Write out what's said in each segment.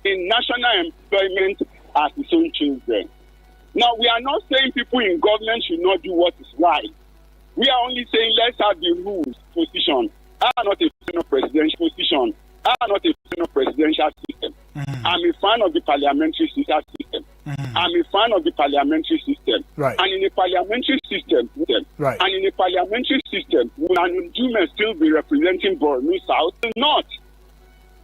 in national employment as his own children. Now, we are not saying people in government should not do what is right. We are only saying let's have the rules position. Not a presidential position. Not a presidential system. I'm a fan of the parliamentary system. I'm a fan of the parliamentary system. Right. And in a parliamentary system, right. And in a parliamentary system, will Ndume still be representing Borno South? Not.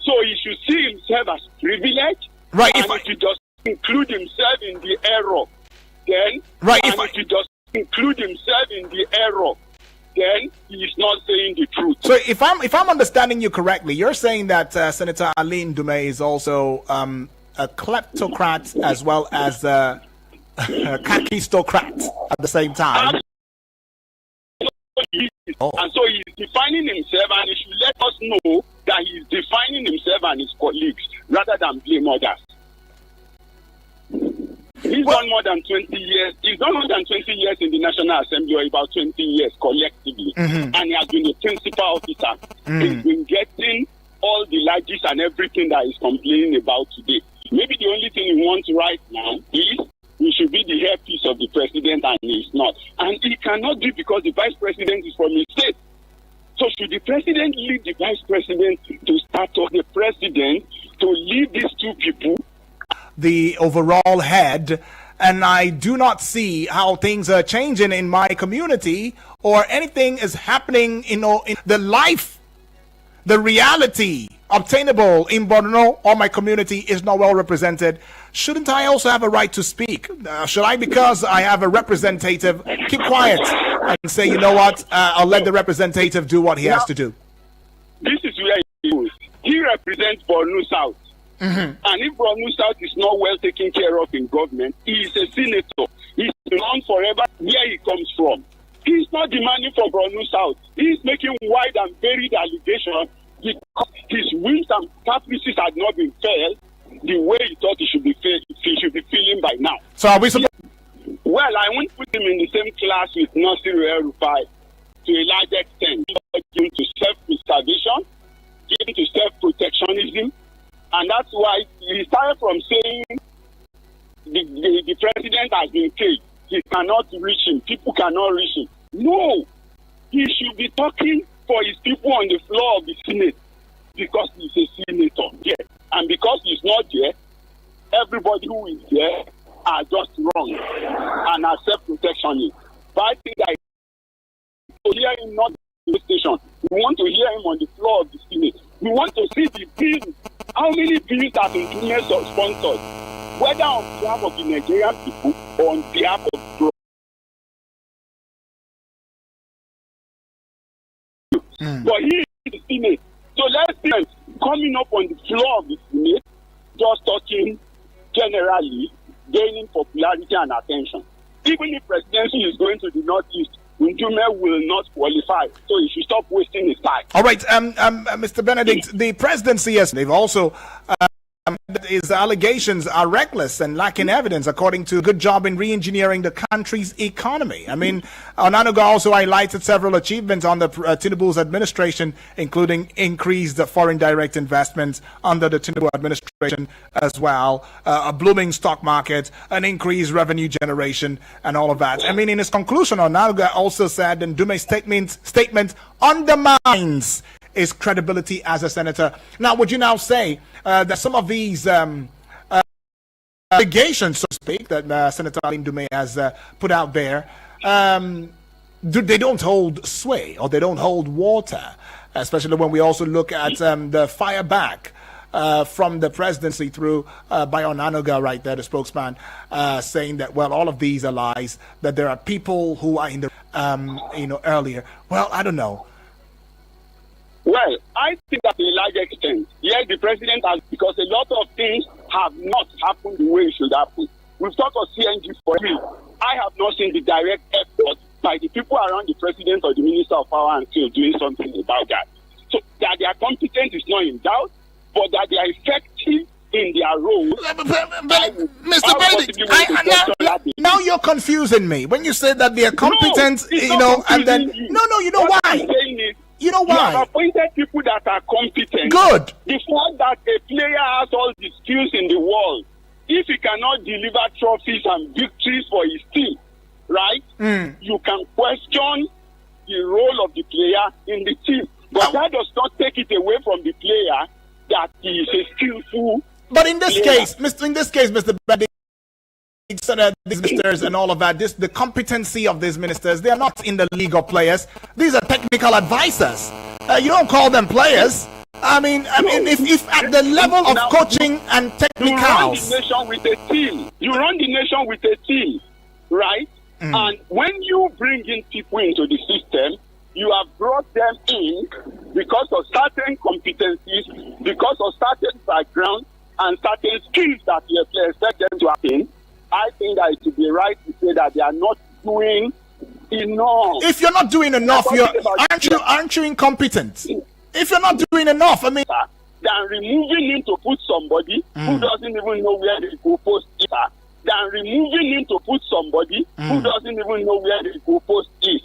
So he should see himself as privileged. Right. And if he does include himself in the error, then right. And if he does include himself in the error, then he is not saying the truth. So if I'm understanding you correctly, you're saying that Senator Ali Ndume is also a kleptocrat as well as a kakistocrat at the same time. And so he's defining himself, and he should let us know that he's defining himself and his colleagues rather than blame others. He's done more than 20 years. He's done more than 20 years in the National Assembly, or about 20 years collectively. And he has been a principal officer. He's been getting all the largesse and everything that he's complaining about today. Maybe the only thing he wants right now is he should be the earpiece of the president, and he's not. And he cannot do it because the vice president is from his state. So should the president leave the vice president to start off the president to leave these two people? The overall head, and I do not see how things are changing in my community or anything is happening in the life, the reality obtainable in Borno or my community is not well represented. Shouldn't I also have a right to speak? Should I, because I have a representative, keep quiet and say, you know what, I'll let the representative do what he has to do? This is where he is. He represents Borno South. And if Borno South is not well taken care of in government, he is a senator. He's known forever where he comes from. He's not demanding for Borno South. He's making wide and varied allegations because his wings and caprices had not been felt the way he thought he should be feeling by now. So are we Well, I won't put him in the same class with Nasir El-Rufai to a large extent. Given to self-preservation, given to self-protectionism. And that's why he started from saying the president has been caged. He cannot reach him. People cannot reach him. No. He should be talking for his people on the floor of the Senate because he's a senator. Yes. And because he's not there, everybody who is there are just wrong and are self-protectionist. But I think that to hear him not in the station, we want to hear him on the floor of the Senate. We want to see the bills. How many bills have been sponsored, whether on behalf of the Nigerian people or on behalf of But he is the Senate. So let's see coming up on the floor of the Senate, just talking generally, gaining popularity and attention. Even if presidency is going to the Northeast, Ndume will not qualify, so he should stop wasting his time. All right, Mr. Benedict, the presidency, yes, they've also his allegations are reckless and lacking evidence, according to a good job in re-engineering the country's economy. I mean, Onanuga also highlighted several achievements on the Tinubu's administration, including increased foreign direct investments under the Tinubu administration as well, a blooming stock market, an increased revenue generation, and all of that. I mean, in his conclusion, Onanuga also said, and Ndume's statement undermines his credibility as a senator. Now, would you now say that some of these allegations, so to speak, that Senator Ali Ndume has put out there, they don't hold sway or they don't hold water, especially when we also look at the fire back from the presidency through by Onanuga right there, the spokesman, saying that, well, all of these are lies, that there are people who are in the, earlier. Well, I don't know. Well, I think that to a large extent, yes, the president has, because a lot of things have not happened the way it should happen. We've talked of CNG for me. I have not seen the direct effort by the people around the president or the minister of power and still doing something about that. So that their competence is not in doubt, but that they are effective in their role. Mr. Benedict, now you're confusing me. When you say that they are competent, and then, you know why? You know You have why? appointed people that are competent. Good. The fact that a player has all the skills in the world, if he cannot deliver trophies and victories for his team, right? You can question the role of the player in the team. But that does not take it away from the player that he is a skillful. But in this player. case, Mr. Benedict, these ministers and all of that, the competency of these ministers, they are not in the league of players. These are technical advisors. You don't call them players. I mean, if at the level of coaching and technicals, you run the nation with a team. You run the nation with a team, right? And when you bring in people into the system, you have brought them in because of certain competencies, because of certain background, and certain skills that you expect them to have in. I think that it would be right to say that they are not doing enough. if you're not doing enough, aren't you incompetent? If you're not doing enough, I mean, than removing him to put somebody who doesn't even know where the goalpost is, than removing him to put somebody who doesn't even know where the goalpost is.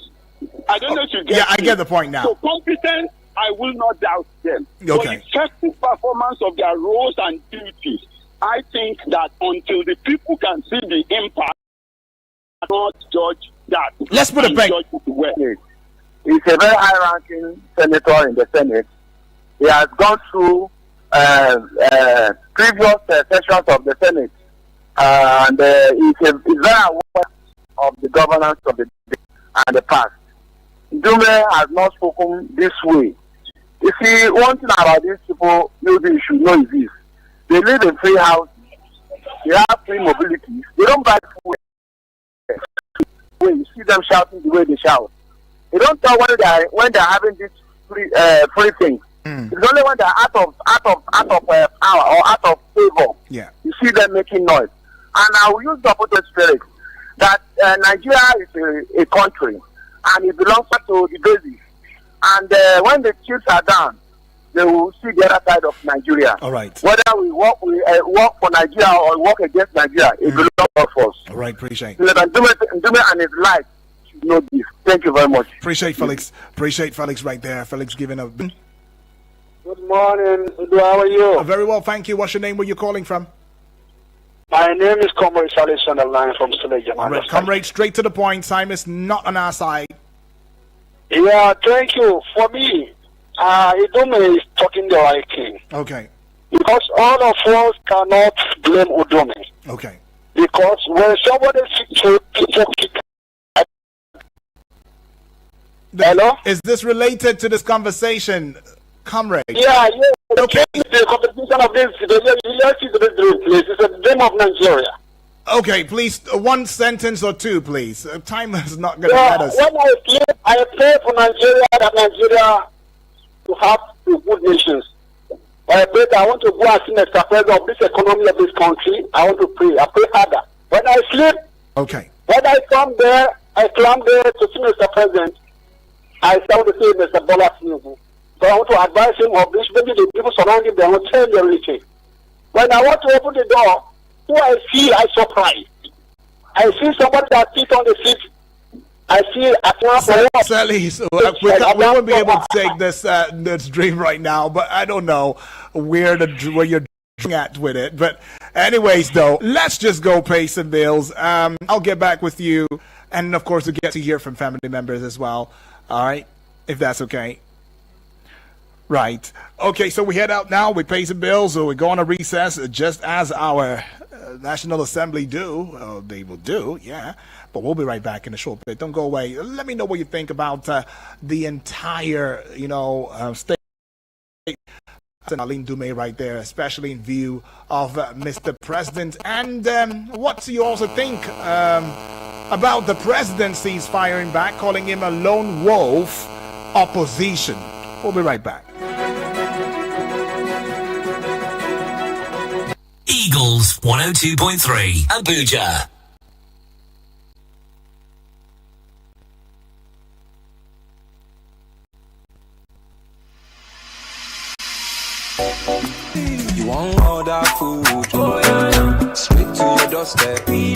I don't know if you get yeah, I get the point now. So competence, I will not doubt them. Okay. For effective performance of their roles and duties, I think that until the people can see the impact, not judge that. Let's put it back. He's a very high-ranking senator in the Senate. He has gone through previous sessions of the Senate, and he's very aware of the governance of the and the past. Ndume has not spoken this way. You see, one thing about these people, maybe you should know is this: they live in free houses, they have free mobility, they don't buy food. When you see them shouting the way they shout, they don't tell when they're having this free thing. It's only when they're out of power or out of favor. Yeah. You see them making noise. And I will use the opposite spirit that Nigeria is a country and it belongs to the basis. And when the chips are down, they will see the other side of Nigeria. All right. Whether we work for Nigeria or work against Nigeria, it belongs to us. All right, appreciate. Ndume and his life should know this. Thank you very much. Appreciate Felix. Appreciate Felix right there. Felix giving a. Good morning. How are you? Very well, thank you. What's your name? Where you calling from? My name is Comrade Salis on the line from Seleja. All right, comrade, straight to the point. Time is not on our side. Yeah, thank you. For me, Ndume is talking the right thing. Okay. Because all of us cannot blame Ndume. Okay. Because when somebody speaks to people, hello? Is this related to this conversation, comrade? Yeah. Okay. The competition of this, place is a dream of Nigeria. Okay, please, one sentence or two, please. Time is not going to let us. When I sleep, I pray for Nigeria, that Nigeria to have two good nations. I pray that I want to go and see Mr. President of this economy of this country. I want to pray. I pray harder. When I sleep, Okay. when I come there, I climb there to see Mr. President. I start to see Mr. Bola Tinubu. So I want to advise him of this. Maybe the people surrounding them will tell me everything. When I want to open the door, who I see, I surprise. I see somebody that sits on the seat. I see Sally, so we won't be able to take this dream right now, but I don't know where you're at with it. But anyways, though, let's just go pay some bills. I'll get back with you, and of course, we get to hear from family members as well. All right, if that's okay. Right. Okay, so we head out now. We pay some bills, so we go on a recess, just as our National Assembly do. They will do, yeah. But we'll be right back in a short bit. Don't go away. Let me know what you think about the entire, state. Ndume right there, especially in view of Mr. President. And what do you also think about the presidency's firing back, calling him a lone wolf opposition? We'll be right back. Eagles 102.3 Abuja. You want all that food? Oh, yeah. Straight to your doorstep. You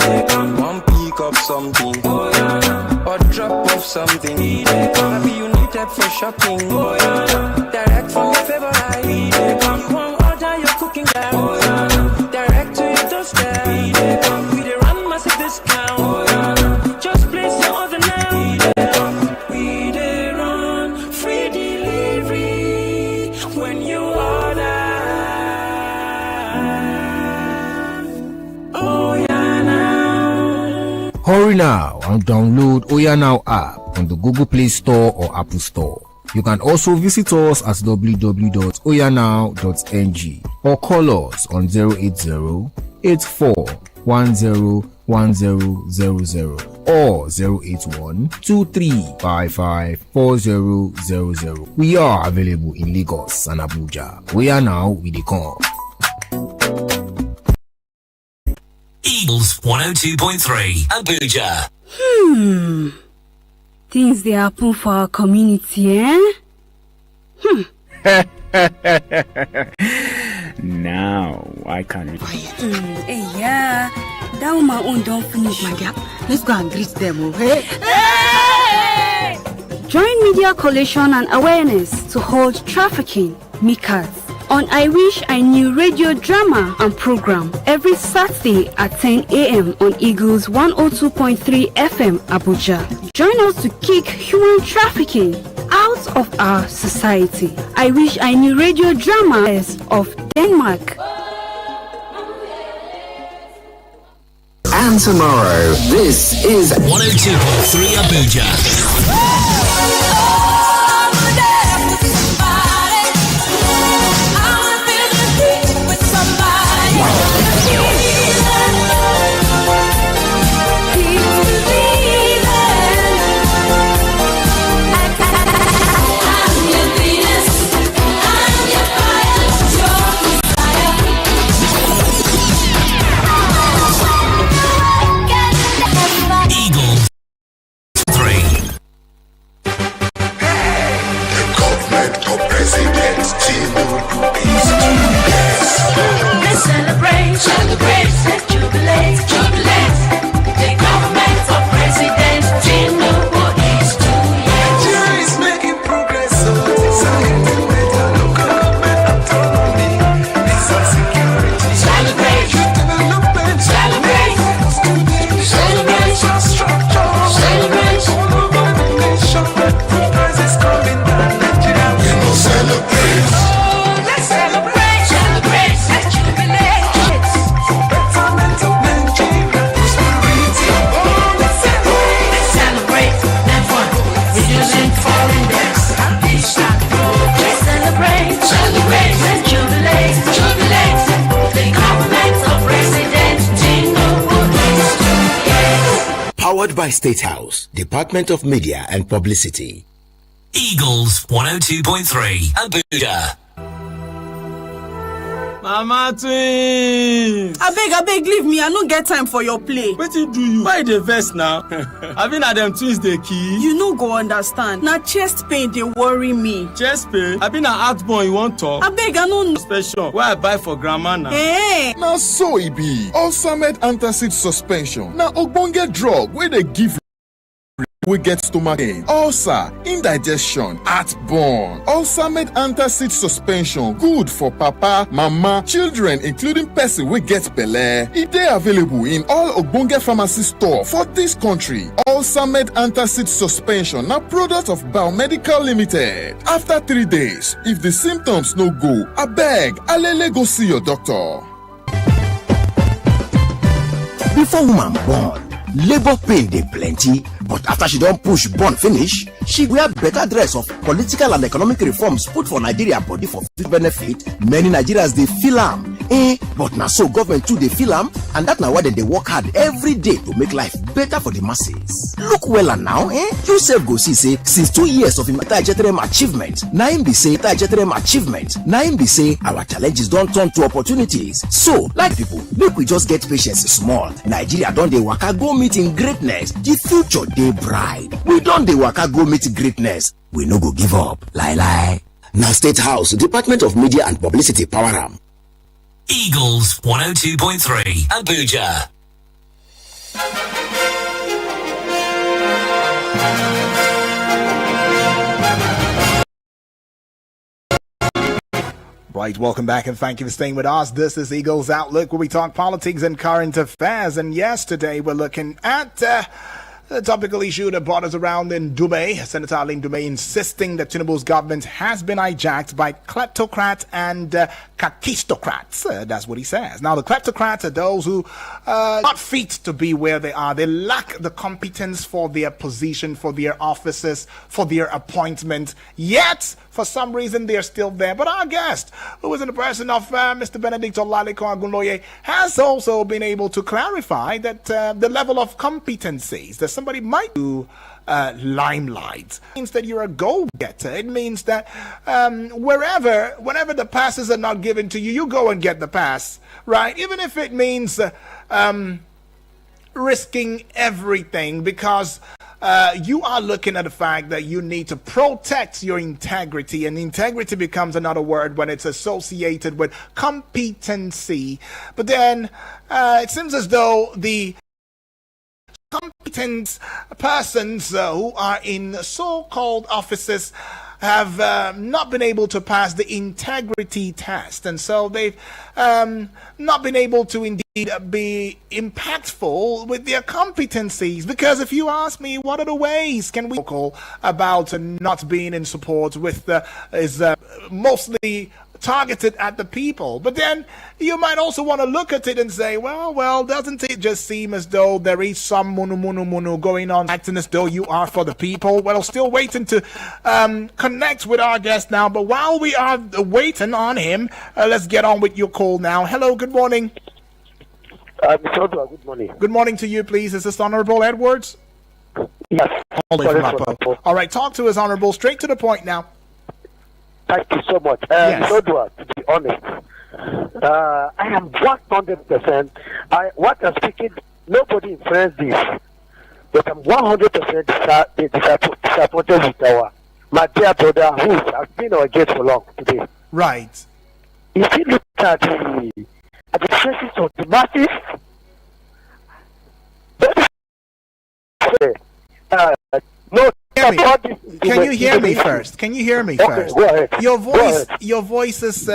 want pick up something? Oh, yeah. drop off something. Maybe you need that for shopping. Oh yeah, direct from your favorite. You want order your cooking gas. Oh yeah, direct to your doorstep. We dey run massive discount. Oh yeah, just place your order now. We dey run free delivery when you order. Oh yeah now. Hurry now and download Oya Now app on the Google Play Store or Apple Store. You can also visit us at www.oyanow.ng or call us on 080-8410-1000 or 081-2355-4000. We are available in Lagos and Abuja. Oya Now with the come. Eagles 102.3 Abuja. Things they happen for our community, eh? Now, I can't. Hey, yeah. That woman own don't finish. My dear, let's go and greet them, okay? Hey! Join media collation and awareness to hold trafficking, MICAs, on I Wish I Knew radio drama and program every Saturday at 10 a.m. on Eagles 102.3 FM Abuja. Join us to kick human trafficking out of our society. I Wish I Knew radio drama of Denmark. And tomorrow, this is 102.3 Abuja. Eagles 3. The government of President Tinubu is let's celebrate, let's jubilate. The government of President Tinubu is 2 years. Nigeria is making progress, so decided to better local government autonomy, peace and security. Celebrate, development, celebrate, structure, celebrate, all over the nation. Food prices coming down, Nigeria we will celebrate. Let's celebrate, let's jubilate. For betterment of Nigeria, prosperity. Let's celebrate, never reducing foreign debts and peace and progress. Celebrate, let's jubilate. The government of President Tinubu is 2 years. powered by State House, Department of Media and Publicity. Eagles 102.3 Abuja. Mama twins. Abeg, leave me. I don't get time for your play. Wetin do you? Why the verse now? I been at them twins they key. You no go understand. Na chest pain they worry me. Chest pain? I been at heartburn you want talk? Abeg, I no special. Why I buy for grandma now? Hey. Now so it be. Ultimate antacid suspension. Now ogbonge drug where they give we get stomach pain, ulcer, indigestion, heartburn. Ultimate antacid suspension good for papa, mama, children, including person we get belle. It dey available in all ogbonge pharmacy store for this country. Ultimate antacid suspension na product of Biomedical Limited. After 3 days, if the symptoms no go, abeg, alele go see your doctor. Before woman born, labor pain dey plenty, but after she don push born finish, she wear better dress of political and economic reforms put for Nigeria body for future benefit. Many Nigerians dey feel am, but na so government too dey feel am, and that na why dem dey work hard every day to make life better for the masses. Look wella now, you sef go see say since 2 years of Hijacked achievement, na im be say our challenges don turn to opportunities. So, like people, make we just get patience small. Nigeria don dey waka go meet in greatness. The future dey bright. We don dey waka go meet greatness. We no go give up. Lie. Now State House, Department of Media and Publicity power am. Eagles 102.3 Abuja. Right, welcome back and thank you for staying with us. This is Eagles Outlook, where we talk politics and current affairs. And yesterday we're looking at the topical issue that brought us around in Ndume. Senator Ndume insisting that Tinubu's government has been hijacked by kleptocrats and kakistocrats. That's what he says. Now, the kleptocrats are those who are not fit to be where they are. They lack the competence for their position, for their offices, for their appointment. Yet, for some reason, they're still there. But our guest, who is in the person of Mr. Benedict Olaleko Agunloye, has also been able to clarify that the level of competencies that somebody might do limelight means that you're a go-getter. It means that whenever the passes are not given to you, you go and get the pass, right? Even if it means risking everything, because you are looking at the fact that you need to protect your integrity, and integrity becomes another word when it's associated with competency. But then it seems as though the competent persons who are in so-called offices have not been able to pass the integrity test, and so they've not been able to indeed be impactful with their competencies. Because if you ask me, what are the ways can we talk about not being in support with is mostly targeted at the people? But then you might also want to look at it and say, well, doesn't it just seem as though there is some munu going on, acting as though you are for the people? Well, still waiting to connect with our guest now. But while we are waiting on him, let's get on with your call now. Hello, good morning. Mr. Odua, good morning. Good morning to you, please. Is this Honorable Edwards? Yes. All right, talk to us, Honorable. Straight to the point now. Thank you so much. Yes. Mr. Odua, to be honest, I am 100%. What I'm speaking, nobody influenced this, but I'm 100% disappointed with my dear brother, who has been our guest for long today. Right. If you look at the faces of the masses, no. Can you hear me first? Can you hear me first? Go ahead. Your voice is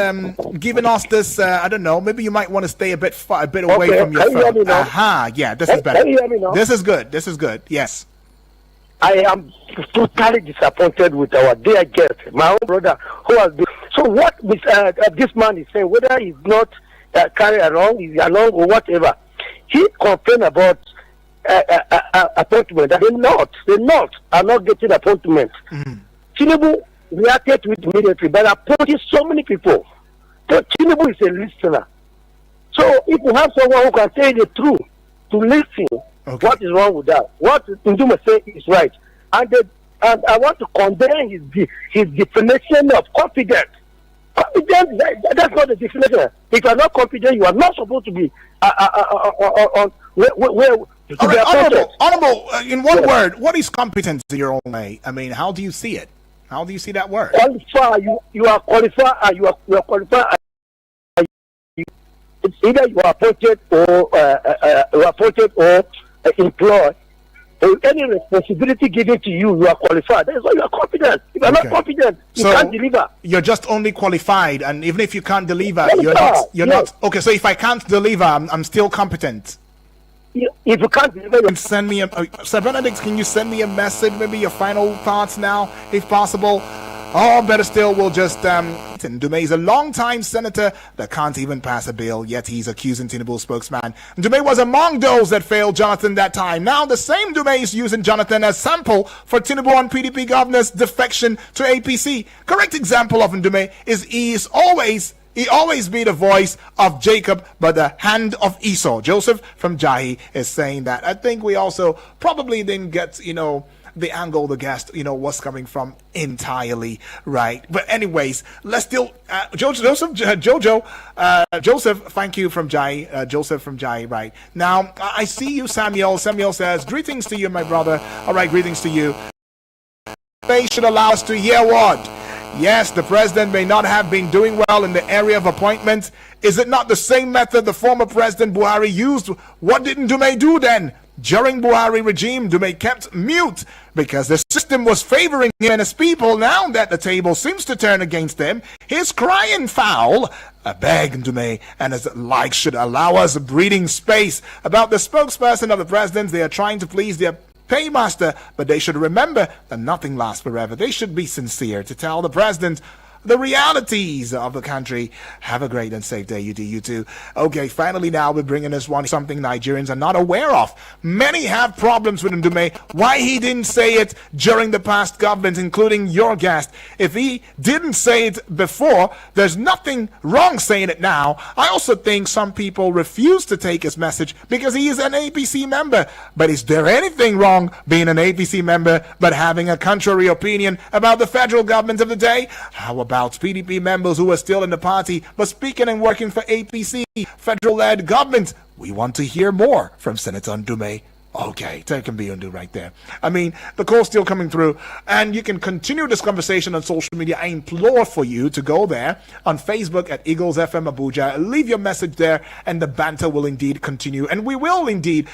giving us this. I don't know. Maybe you might want to stay a bit away from your phone. Aha, yeah, this is better. Can you hear me now? This is good. This is good. Yes. I am totally disappointed with our dear guest, my own brother, who has been. So what this man is saying, whether he's not carry along, he's along or whatever, he complained about appointment. They're not getting appointment. Tinubu reacted to it immediately by appointing so many people. So Tinubu is a listener. So if you have someone who can say the truth to listen, what is wrong with that? What Ndume say is right. And I want to condemn his definition of confidence. Confidence, that's not the definition. If you are not confident, you are not supposed to be on where. All right, honorable. In one word, what is competence in your own way? I mean, how do you see it? How do you see that word? Qualify. You are qualified. You are qualified. It's either you are appointed or employed. Any responsibility given to you, you are qualified. That is why you are confident. If you are not confident, you can't deliver. You're just only qualified, and even if you can't deliver, you're not. Okay, so if I can't deliver, I'm still competent. If you can't deliver, send me Sir Benedict, can you send me a message, maybe your final thoughts now, if possible? Or better still, we'll just Ndume is a long-time senator that can't even pass a bill, yet he's accusing Tinubu spokesman. Ndume was among those that failed Jonathan that time. Now the same Ndume is using Jonathan as sample for Tinubu and PDP governor's defection to APC. Correct example of Ndume is he always be the voice of Jacob, but the hand of Esau. Joseph from Jahi is saying that. I think we also probably didn't get, the angle the guest, was coming from entirely right. But anyways, let's still, Joseph, thank you from Jai, Joseph from Jai, right. Now, I see you, Samuel. Samuel says, greetings to you, my brother. All right, greetings to you. They should allow us to hear what? Yes, the president may not have been doing well in the area of appointments. Is it not the same method the former President Buhari used? What did Ndume do then? During Buhari regime, Ndume kept mute because the system was favoring him and his people. Now that the table seems to turn against him, he's crying foul. I beg Ndume and his likes should allow us breathing space. About the spokesperson of the president, they are trying to please their paymaster, but they should remember that nothing lasts forever. They should be sincere to tell the president the realities of the country. Have a great and safe day, you too. Okay, finally now we're bringing us something Nigerians are not aware of. Many have problems with Ndume. Why he didn't say it during the past government, including your guest. If he didn't say it before, there's nothing wrong saying it now. I also think some people refuse to take his message because he is an APC member. But is there anything wrong being an APC member but having a contrary opinion about the federal government of the day? How about PDP members who are still in the party but speaking and working for APC, federal-led government? We want to hear more from Senator Ndume. Okay, there can be undo right there. I mean, the call's still coming through, and you can continue this conversation on social media. I implore for you to go there on Facebook at Eagles FM Abuja. Leave your message there, and the banter will indeed continue. And we will indeed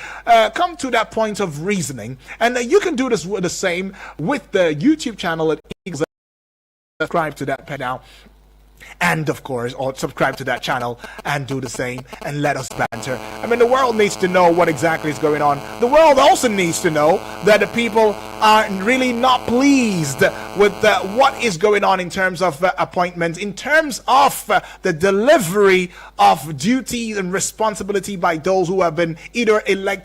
come to that point of reasoning. And you can do this the same with the YouTube channel at Eagles. Subscribe to that now, and of course, or subscribe to that channel and do the same and let us banter. I mean, the world needs to know what exactly is going on. The world also needs to know that the people are really not pleased with what is going on in terms of appointments, in terms of the delivery of duties and responsibility by those who have been either elected